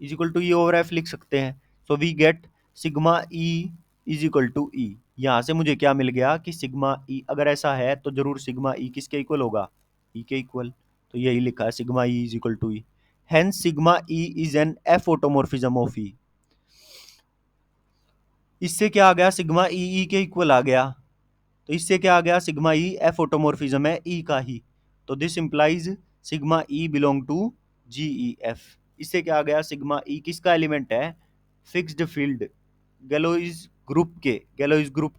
is equal to E over F लिख सकते हैं। So we get sigma E is equal to E. यहां से मुझे क्या मिल गया कि सिग्मा ई अगर ऐसा है तो जरूर सिग्मा ई किसके इक्वल होगा, ई के इक्वल। तो यही लिखा है sigma E is equal to E. Hence sigma E is an F automorphism of E. इससे क्या आ गया, सिग्मा ई ई के इक्वल आ गया। तो इससे क्या आ गया, सिग्मा ई एफ ऑटोमॉर्फिज्म है ई का ही। तो this implies sigma E belong to G E F. इससे क्या आ गया, सिग्मा ई किसका एलिमेंट है, फिक्स्ड फील्ड गैलोइज ग्रुप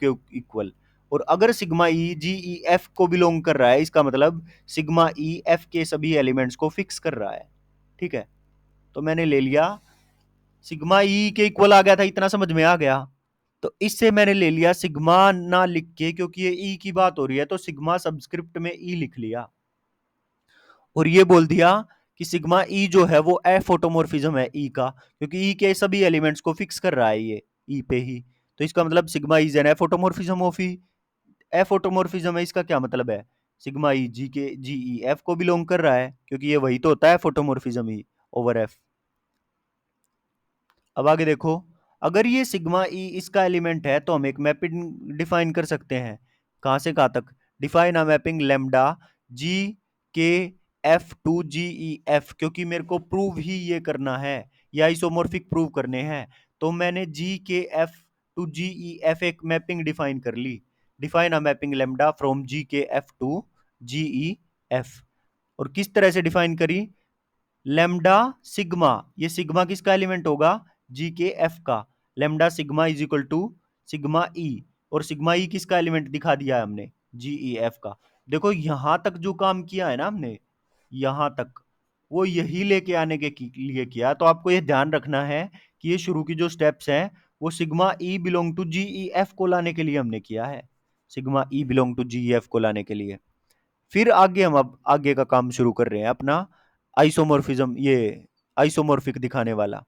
के इक्वल। और अगर sigma E G E F को बिलोंग कर रहा है, इसका मतलब सिग्मा ई एफ के सभी एलिमेंट्स को फिक्स कर रहा है। ठीक है, तो मैंने ले लिया सिग्मा ई के इक्वल आ गया था, इतना समझ में आ गया। तो इससे मैंने ले लिया सिग्मा ना लिख के, क्योंकि ये ई की बात हो रही है तो सिग्मा सबस्क्रिप्ट में ई लिख लिया, और ये बोल दिया कि सिग्मा ई जो है वो एफ ऑटोमॉर्फिज्म है ई का, क्योंकि ई के सभी एलिमेंट्स को फिक्स कर रहा है ये ई पे ही। तो इसका मतलब sigma is an F automorphism of E. F automorphism है, इसका क्या मतलब है, सिग्मा ई जी के जी ई एफ को बिलोंग कर रहा है, क्योंकि ये वही तो होता है एफ ऑटोमॉर्फिज्म ही ओवर एफ। अब आगे देखो, अगर ये सिग्मा ई इसका एलिमेंट है तो हम एक मैपिंग डिफाइन कर सकते हैं। कहां से कहां तक, define a mapping lambda ji K F to G E F, क्योंकि मेरे को प्रूव ही ये करना है, या आइसोमॉर्फिक प्रूव करने हैं। तो मैंने G K F to G E F एक मैपिंग डिफाइन कर ली। Define a mapping lambda from G K F to G E F. और किस तरह से डिफाइन करी, लेमडा सिग्मा, ये सिग्मा किसका एलिमेंट होगा, जी के एफ का। Lambda sigma is equal to sigma E, और सिग्मा ई किसका एलिमेंट दिखा दिया है हमने, जी ई एफ का। देखो यहां तक जो काम किया है ना हमने, यहां तक वो यही लेके आने के लिए किया। तो आपको ये ध्यान रखना है कि ये शुरू की जो स्टेप्स हैं वो sigma E belong to G E F को लाने के लिए हमने किया है, sigma E belong to G E F को लाने के लिए। फिर आगे हम अब आगे का काम शुरू कर रहे हैं अपना, आइसोमॉर्फिज्म, ये आइसोमॉर्फिक दिखाने वाला।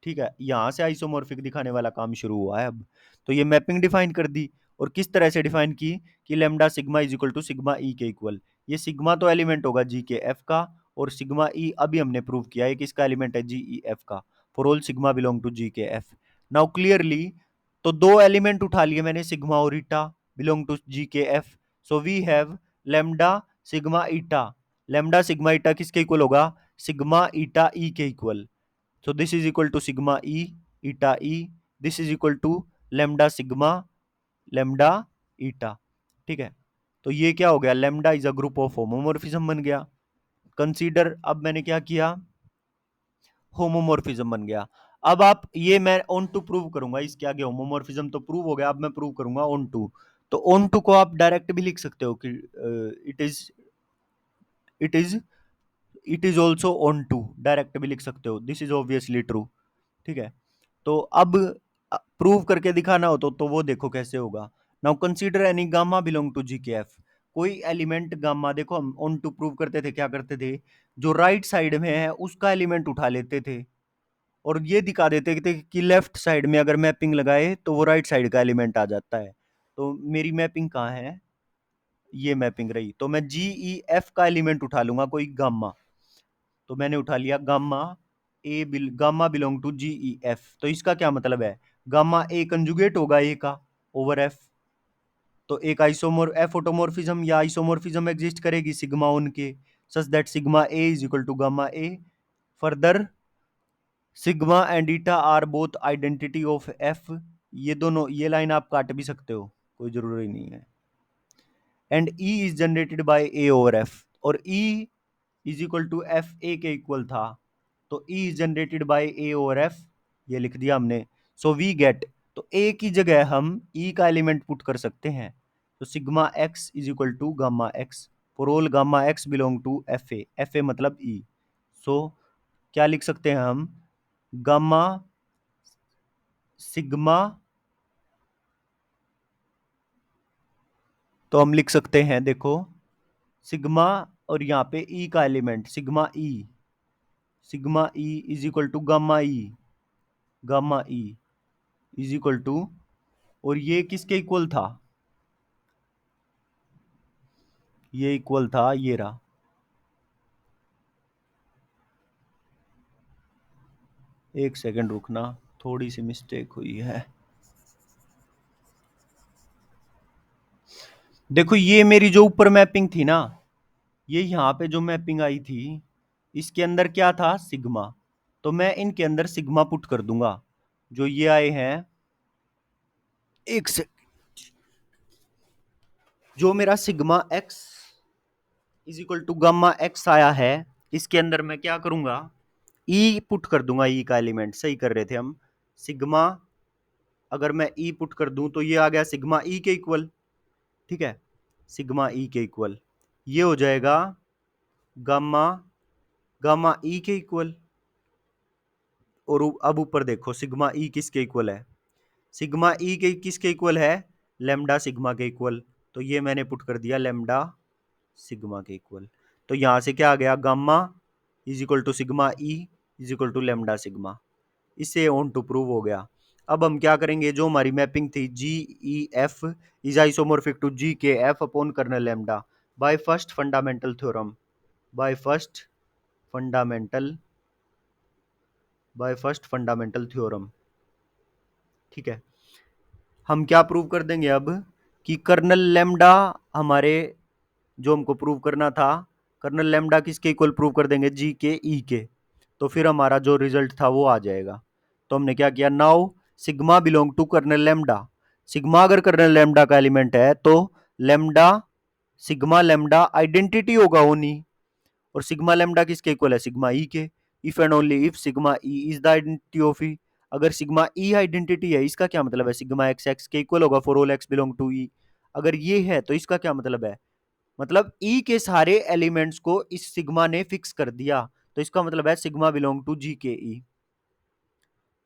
ठीक है, यहां से आइसोमॉर्फिक दिखाने वाला काम शुरू हुआ है अब। तो ये मैपिंग डिफाइन कर दी, और किस तरह से डिफाइन की कि lambda sigma is equal to sigma E के इक्वल। ये सिग्मा तो एलिमेंट होगा जी के एफ का, और सिग्मा ई अभी हमने प्रूव किया है कि इसका एलिमेंट है जी ई एफ का, for all sigma belong to G K F. Now clearly, तो दो एलिमेंट उठा लिए मैंने, सिग्मा और ईटा belong to G K F. So we have lambda sigma eta. Lambda sigma eta किसके इक्वल होगा, सिग्मा ईटा ई के equal. So this is equal to sigma e eta e. This is equal to lambda sigma lambda eta. ठीक है, तो ये क्या हो गया, lambda is a group of homomorphism बन गया। कंसीडर, अब मैंने क्या किया, होमोमॉर्फिज्म बन गया। अब आप ये मैं ऑन टू प्रूव करूंगा, इसके आगे होमोमॉर्फिज्म तो प्रूव हो गया, अब मैं प्रूव करूंगा ऑन टू। तो ऑन टू को आप डायरेक्ट भी लिख सकते हो कि it is it is it is also onto, direct भी लिख सकते हो, दिस इज ऑब्वियसली ट्रू। ठीक है, तो अब प्रूव करके दिखाना हो तो वो देखो कैसे होगा। Now consider any gamma belong to G K F. कोई एलिमेंट गामा, देखो हम ऑन टू प्रूव करते थे, क्या करते थे, जो राइट साइड में है उसका एलिमेंट उठा लेते थे और ये दिखा देते थे कि लेफ्ट साइड में अगर मैपिंग लगाए तो वो राइट साइड का एलिमेंट आ जाता है। तो मेरी मैपिंग कहाँ है, ये मैपिंग रही, तो मैं जी ई एफ का एलिमेंट उठा लूंगा कोई गामा। तो मैंने उठा लिया gamma gamma belong to G E F. तो इसका क्या मतलब है, गामा ए कंजुगेट होगा ए का ओवर एफ। तो एक आइसोमोर एफ ऑटोमोर्फिज्म या आइसोमोर्फिज्म एग्जिस्ट करेगी सिग्मा उनके, such that sigma A is equal to gamma A. Further sigma and eta are both identity of F. ये दोनों, ये लाइन आप काट भी सकते हो, कोई जरूरी नहीं है। And E is generated by A over F, और E is equal to F A के इक्वल था, तो E is generated by A over F, ये लिख दिया हमने। सो वी गेट, तो ए की जगह हम ई का एलिमेंट पुट कर सकते हैं, तो sigma X is equal to gamma X for all gamma X belong to F A मतलब ई। सो क्या लिख सकते हैं हम, गामा सिग्मा, तो हम लिख सकते हैं देखो, सिग्मा और यहाँ पे ई का element sigma E is equal to gamma E is equal to, और ये किसके इक्वल था, ये इक्वल था, ये रहा, एक सेकंड रुकना, थोड़ी सी मिस्टेक हुई है। देखो ये मेरी जो ऊपर मैपिंग थी ना, ये यहाँ पे जो मैपिंग आई थी, इसके अंदर क्या था, सिग्मा। तो मैं इनके अंदर सिग्मा पुट कर दूंगा, जो ये आए हैं, एक से, जो मेरा sigma X is equal to gamma X आया है, इसके अंदर मैं क्या करूंगा, ई पुट कर दूंगा, ई का एलिमेंट सही कर रहे थे हम, सिग्मा, अगर मैं ई पुट कर दूं तो ये आ गया सिग्मा ई के इक्वल। ठीक है, सिग्मा ई के इक्वल, ये हो जाएगा गामा गामा ई के इक्वल। और अब ऊपर देखो सिग्मा ई किसके इक्वल है, सिग्मा ई के किसके इक्वल है, लेमडा सिग्मा के इक्वल। तो ये मैंने पुट कर दिया लेमडा सिग्मा के इक्वल। तो यहां से क्या आ गया, gamma is equal to sigma E is equal to lambda sigma. इससे ऑन टू प्रूव हो गया। अब हम क्या करेंगे, जो हमारी मैपिंग थी G E F is isomorphic to G K F upon kernel lambda by first fundamental theorem, by first fundamental by first fundamental theorem. ठीक है, हम क्या प्रूव कर देंगे अब, कि कर्नल लेमडा हमारे, जो हमको प्रूव करना था, कर्नल लेमडा किसके इक्वल प्रूव कर देंगे, जी के ई के। तो फिर हमारा जो रिजल्ट था वो आ जाएगा। तो हमने क्या किया, now sigma belong to kernel lambda. Sigma अगर कर्नल लेमडा का एलिमेंट है तो लेमडा सिग्मा लेमडा आइडेंटिटी होगा ओनी, और सिग्मा लेमडा किसके इक्वल है, सिग्मा ई के। If and only if sigma E is the identity of E. अगर सिग्मा ई आइडेंटिटी है, इसका क्या मतलब है, सिग्मा एक्स एक्स के इक्वल होगा for all X belong to E. अगर ये है तो इसका क्या मतलब है, मतलब ई के सारे एलिमेंट्स को इस सिग्मा ने फिक्स कर दिया, तो इसका मतलब है sigma belong to G K E.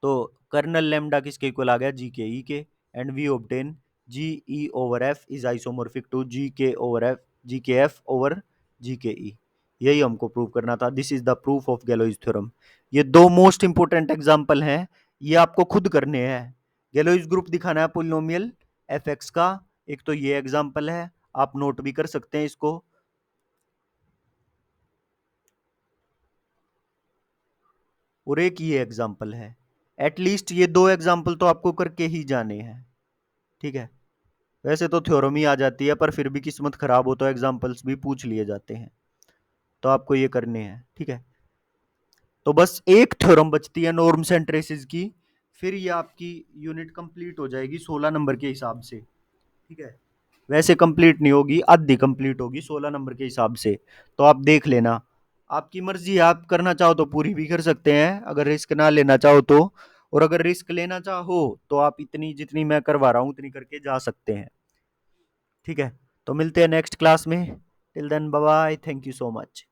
तो कर्नल लेमडा किसके इक्वल आ गया, जी के ई के। And we obtain G E over F is isomorphic to G K over F, G K F over G K ई। यही हमको prove करना था, this is the proof of Galois theorem. ये दो most important example हैं, ये आपको खुद करने हैं। गैलोइज ग्रुप दिखाना है पोलिनोमियल एफ एक्स का, एक तो ये एग्जांपल है, आप नोट भी कर सकते हैं इसको, और एक ये एग्जांपल है। एटलीस्ट ये दो एग्जांपल तो आपको करके ही जाने हैं। ठीक है, वैसे तो थ्योरम ही आ जाती है, पर फिर भी किस्मत खराब हो तो एग्जांपल्स भी पूछ लिए जाते हैं, तो आपको ये करने हैं। ठीक है, तो बस एक थ्योरम बचती है नॉर्म्स एंड ट्रेसेस की, फिर ये आपकी यूनिट कंप्लीट हो जाएगी 16 नंबर के हिसाब से। ठीक है, वैसे कंप्लीट नहीं होगी, आधी कंप्लीट होगी 16 नंबर के हिसाब से, तो आप देख लेना। आपकी मर्जी, आप करना चाहो तो पूरी भी कर सकते हैं, अगर रिस्क ना लेना चाहो तो। और अगर रिस्क लेना चाहो तो आप इतनी जितनी मैं करवा रहा हूँ उतनी करके जा सकते हैं। ठीक है, तो मिलते हैं नेक्स्ट क्लास में। Till then bye bye, thank you so much.